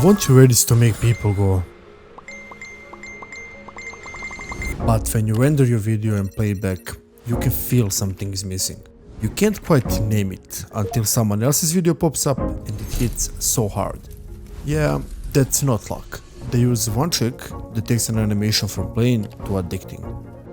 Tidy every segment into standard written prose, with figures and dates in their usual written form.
want your edits to make people go. But when you render your video and play it back, you can feel something is missing. You can't quite name it until someone else's video pops up and it hits so hard. Yeah, that's not luck. They use one trick that takes an animation from plain to addicting.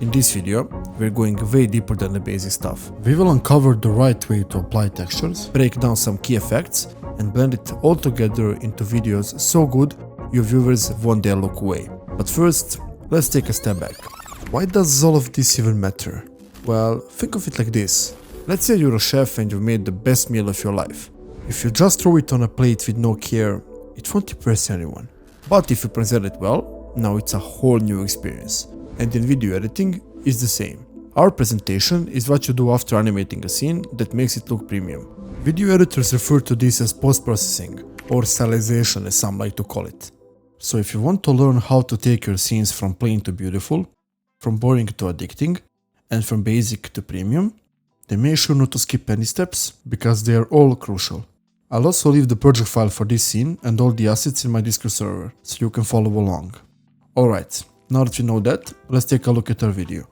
In this video, we're going way deeper than the basic stuff. We will uncover the right way to apply textures, break down some key effects, and blend it all together into videos so good your viewers won't dare look away. But first, let's take a step back. Why does all of this even matter? Well, think of it like this. Let's say you're a chef and you've made the best meal of your life. If you just throw it on a plate with no care, it won't impress anyone. But if you present it well, now it's a whole new experience. And in video editing, it's the same. Our presentation is what you do after animating a scene that makes it look premium. Video editors refer to this as post-processing, or stylization as some like to call it. So if you want to learn how to take your scenes from plain to beautiful, from boring to addicting, and from basic to premium, then make sure not to skip any steps, because they are all crucial. I'll also leave the project file for this scene and all the assets in my Discord server, so you can follow along. Alright, now that you know that, let's take a look at our video.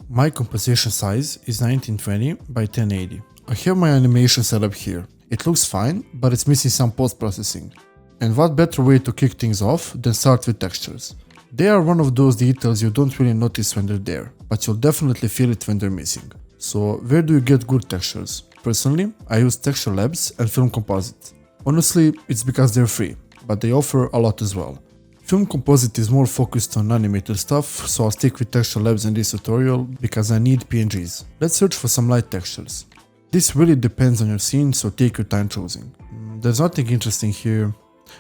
My composition size is 1920 by 1080. I have my animation set up here. It looks fine, but it's missing some post-processing. And what better way to kick things off than start with textures. They are one of those details you don't really notice when they're there, but you'll definitely feel it when they're missing. So where do you get good textures? Personally, I use Texture Labs and Film Composite. Honestly, it's because they're free, but they offer a lot as well. Film Composite is more focused on animated stuff, so I'll stick with Texture Labs in this tutorial because I need PNGs. Let's search for some light textures. This really depends on your scene, so take your time choosing. There's nothing interesting here.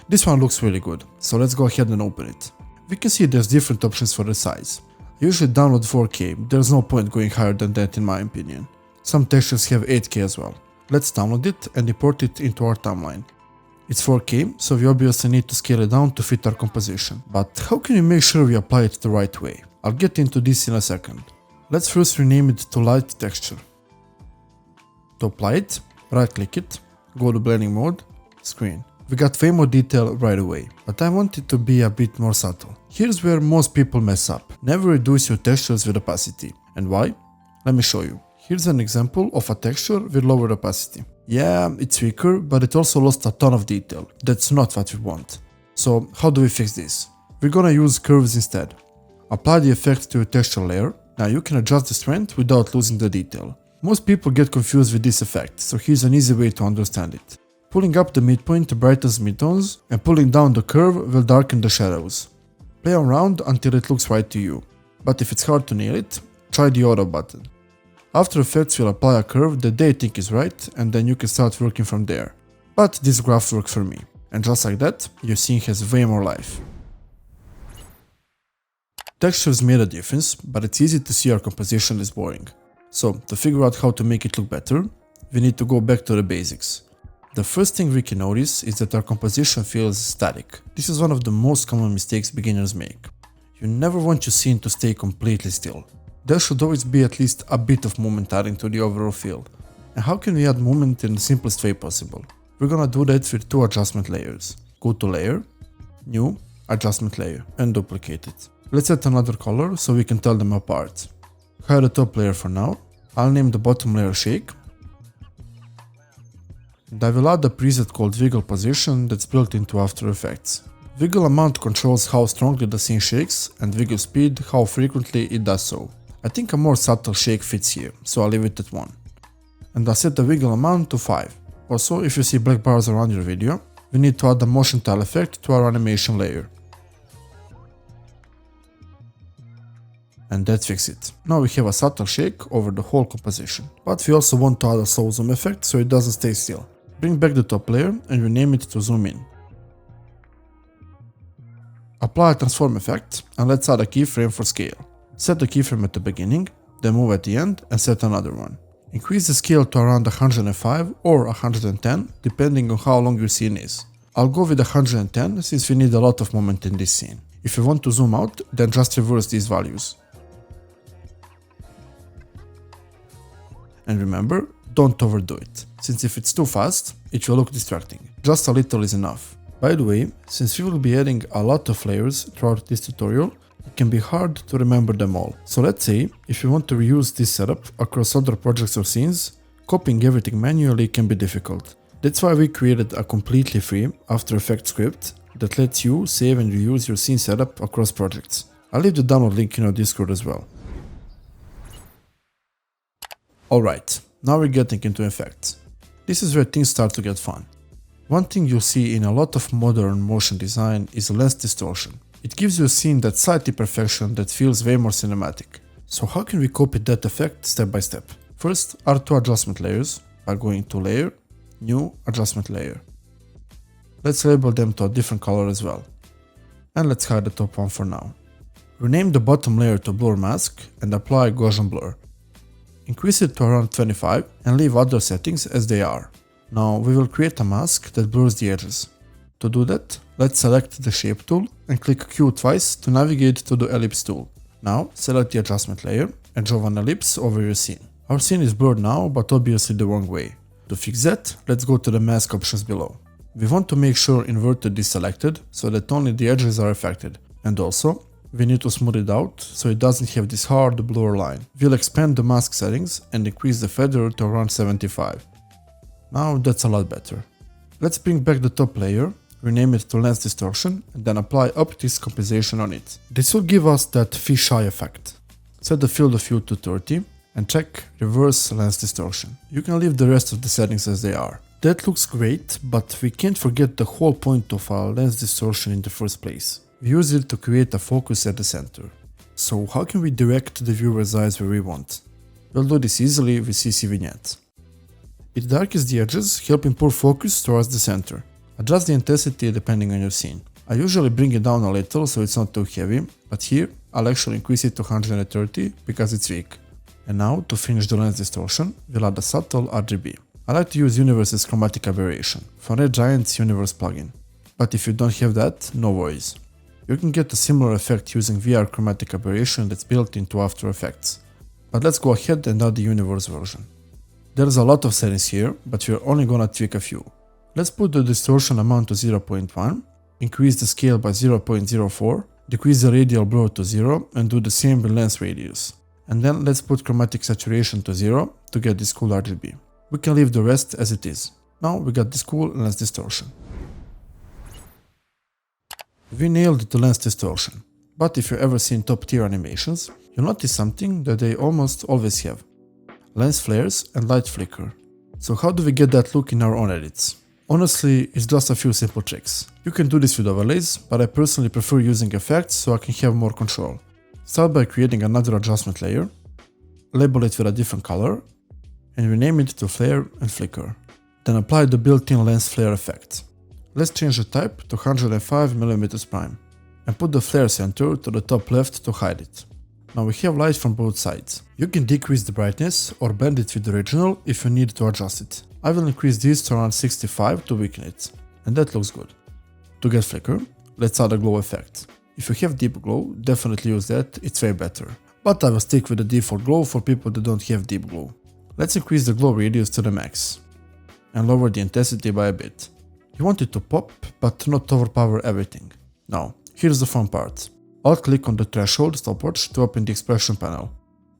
This one looks really good, so let's go ahead and open it. We can see there's different options for the size. I usually download 4K, there's no point going higher than that in my opinion. Some textures have 8K as well. Let's download it and import it into our timeline. It's 4K, so we obviously need to scale it down to fit our composition. But how can we make sure we apply it the right way? I'll get into this in a second. Let's first rename it to Light Texture. To apply it, right click it, go to blending mode, screen. We got way more detail right away, but I want it to be a bit more subtle. Here's where most people mess up. Never reduce your textures with opacity. And why? Let me show you. Here's an example of a texture with lower opacity. Yeah, it's weaker, but it also lost a ton of detail. That's not what we want. So how do we fix this? We're gonna use curves instead. Apply the effect to your texture layer. Now you can adjust the strength without losing the detail. Most people get confused with this effect, so here's an easy way to understand it. Pulling up the midpoint brightens midtones, and pulling down the curve will darken the shadows. Play around until it looks right to you, but if it's hard to nail it, try the auto button. After Effects will apply a curve that they think is right, and then you can start working from there. But this graph worked for me, and just like that, your scene has way more life. Textures made a difference, but it's easy to see our composition is boring. So, to figure out how to make it look better, we need to go back to the basics. The first thing we can notice is that our composition feels static. This is one of the most common mistakes beginners make. You never want your scene to stay completely still. There should always be at least a bit of movement adding to the overall feel. And how can we add movement in the simplest way possible? We're gonna do that with two adjustment layers. Go to Layer, New, Adjustment Layer, and duplicate it. Let's add another color so we can tell them apart. Hide the top layer for now. I'll name the bottom layer Shake. And I will add a preset called Wiggle Position that's built into After Effects. Wiggle amount controls how strongly the scene shakes, and wiggle speed how frequently it does so. I think a more subtle shake fits here, so I'll leave it at 1. And I'll set the wiggle amount to 5. Also, if you see black bars around your video, we need to add the motion tile effect to our animation layer. And that fixes it. Now we have a subtle shake over the whole composition. But we also want to add a slow zoom effect so it doesn't stay still. Bring back the top layer and rename it to Zoom In. Apply a transform effect and let's add a keyframe for scale. Set the keyframe at the beginning, then move at the end and set another one. Increase the scale to around 105 or 110 depending on how long your scene is. I'll go with 110 since we need a lot of moment in this scene. If you want to zoom out, then just reverse these values. And remember, don't overdo it, since if it's too fast, it will look distracting. Just a little is enough. By the way, since we will be adding a lot of layers throughout this tutorial, it can be hard to remember them all. So let's say, if you want to reuse this setup across other projects or scenes, copying everything manually can be difficult. That's why we created a completely free After Effects script that lets you save and reuse your scene setup across projects. I'll leave the download link in our Discord as well. Alright, now we're getting into effects. This is where things start to get fun. One thing you'll see in a lot of modern motion design is lens distortion. It gives you a scene that slightly perfection that feels way more cinematic. So how can we copy that effect step by step? First are two adjustment layers by going to Layer, New Adjustment Layer. Let's label them to a different color as well. And let's hide the top one for now. Rename the bottom layer to Blur Mask and apply Gaussian Blur. Increase it to around 25 and leave other settings as they are. Now we will create a mask that blurs the edges. To do that, let's select the Shape tool and click Q twice to navigate to the Ellipse tool. Now select the adjustment layer and draw an ellipse over your scene. Our scene is blurred now, but obviously the wrong way. To fix that, let's go to the mask options below. We want to make sure inverted is selected so that only the edges are affected. And also, we need to smooth it out so it doesn't have this hard blur line. We'll expand the mask settings and increase the feather to around 75. Now that's a lot better. Let's bring back the top layer, rename it to Lens Distortion, and then apply optics compensation on it. This will give us that fisheye effect. Set the field of view to 30 and check Reverse Lens Distortion. You can leave the rest of the settings as they are. That looks great, but we can't forget the whole point of a lens distortion in the first place. We use it to create a focus at the center. So how can we direct the viewer's eyes where we want? We'll do this easily with CC Vignette. It darkens the edges, helping pull focus towards the center. Adjust the intensity depending on your scene. I usually bring it down a little so it's not too heavy, but here I'll actually increase it to 130 because it's weak. And now, to finish the lens distortion, we'll add a subtle RGB. I like to use Universe's chromatic aberration from Red Giant's Universe plugin. But if you don't have that, no worries. You can get a similar effect using VR chromatic aberration that's built into After Effects. But let's go ahead and add the Universe version. There's a lot of settings here, but we're only gonna tweak a few. Let's put the distortion amount to 0.1, increase the scale by 0.04, decrease the radial blur to 0 and do the same with lens radius. And then let's put chromatic saturation to 0 to get this cool RGB. We can leave the rest as it is. Now we got this cool lens distortion. We nailed the lens distortion, but if you've ever seen top tier animations, you'll notice something that they almost always have. Lens flares and light flicker. So how do we get that look in our own edits? Honestly, it's just a few simple tricks. You can do this with overlays, but I personally prefer using effects so I can have more control. Start by creating another adjustment layer, label it with a different color, and rename it to Flare and Flicker. Then apply the built-in lens flare effect. Let's change the type to 105mm prime, and put the flare center to the top left to hide it. Now we have light from both sides. You can decrease the brightness or blend it with the original if you need to adjust it. I will increase this to around 65 to weaken it, and that looks good. To get flicker, let's add a glow effect. If you have deep glow, definitely use that, it's way better. But I will stick with the default glow for people that don't have deep glow. Let's increase the glow radius to the max, and lower the intensity by a bit. You want it to pop, but not overpower everything. Now, here's the fun part. Alt-click on the threshold stopwatch to open the expression panel.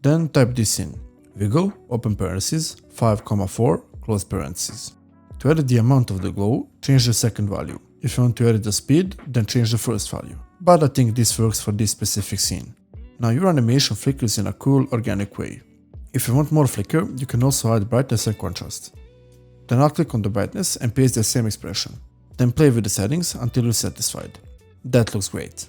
Then type this in. Wiggle, open parentheses, 5,4, close parentheses. To edit the amount of the glow, change the second value. If you want to edit the speed, then change the first value. But I think this works for this specific scene. Now your animation flickers in a cool, organic way. If you want more flicker, you can also add brightness and contrast. Then alt-click on the brightness and paste the same expression. Then play with the settings until you're satisfied. That looks great.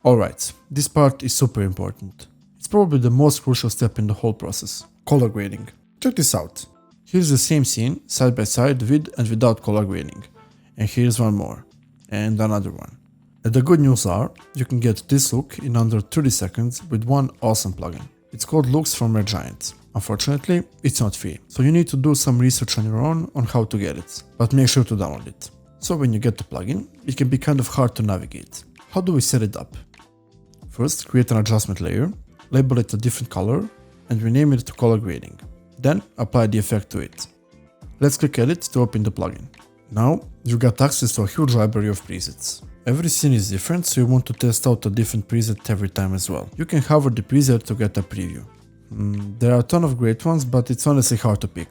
Alright, this part is super important. It's probably the most crucial step in the whole process. Color grading. Check this out. Here's the same scene, side by side with and without color grading. And here's one more. And another one. And the good news are, you can get this look in under 30 seconds with one awesome plugin. It's called Looks from Red Giant. Unfortunately, it's not free, so you need to do some research on your own on how to get it, but make sure to download it. So when you get the plugin, it can be kind of hard to navigate. How do we set it up? First, create an adjustment layer, label it a different color, and rename it to color grading. Then apply the effect to it. Let's click Edit to open the plugin. Now, you got access to a huge library of presets. Every scene is different, so you want to test out a different preset every time as well. You can hover the preset to get a preview. There are a ton of great ones, but it's honestly hard to pick.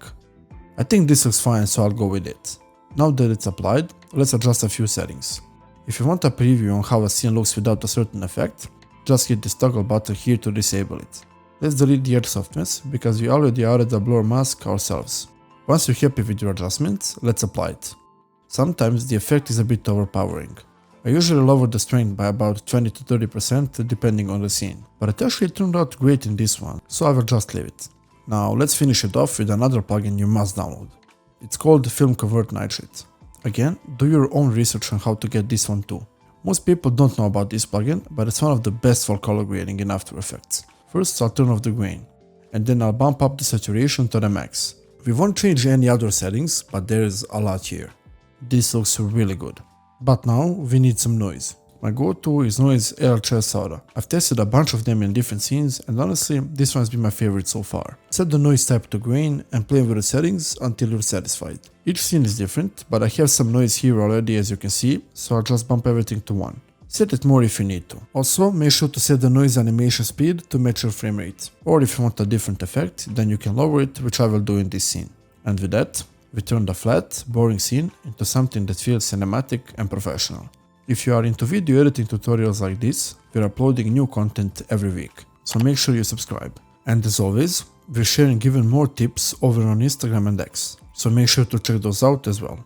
I think this looks fine, so I'll go with it. Now that it's applied, let's adjust a few settings. If you want a preview on how a scene looks without a certain effect, just hit this toggle button here to disable it. Let's delete the edge softness, because we already added a blur mask ourselves. Once you're happy with your adjustments, let's apply it. Sometimes the effect is a bit overpowering. I usually lower the strength by about 20 to 30% depending on the scene, but it actually turned out great in this one, so I will just leave it. Now let's finish it off with another plugin you must download. It's called Film Convert Nitrate. Again, do your own research on how to get this one too. Most people don't know about this plugin, but it's one of the best for color grading in After Effects. First I'll turn off the grain, and then I'll bump up the saturation to the max. We won't change any other settings, but there's a lot here. This looks really good. But now we need some noise. My go-to is Noise LHS Aura. I've tested a bunch of them in different scenes, and honestly, this one's been my favorite so far. Set the noise type to grain and play with the settings until you're satisfied. Each scene is different, but I have some noise here already as you can see, so I'll just bump everything to 1. Set it more if you need to. Also, make sure to set the noise animation speed to match your frame rate. Or if you want a different effect, then you can lower it, which I will do in this scene. And with that, we turn the flat, boring scene into something that feels cinematic and professional. If you are into video editing tutorials like this, we're uploading new content every week, so make sure you subscribe. And as always, we're sharing even more tips over on Instagram and X, so make sure to check those out as well.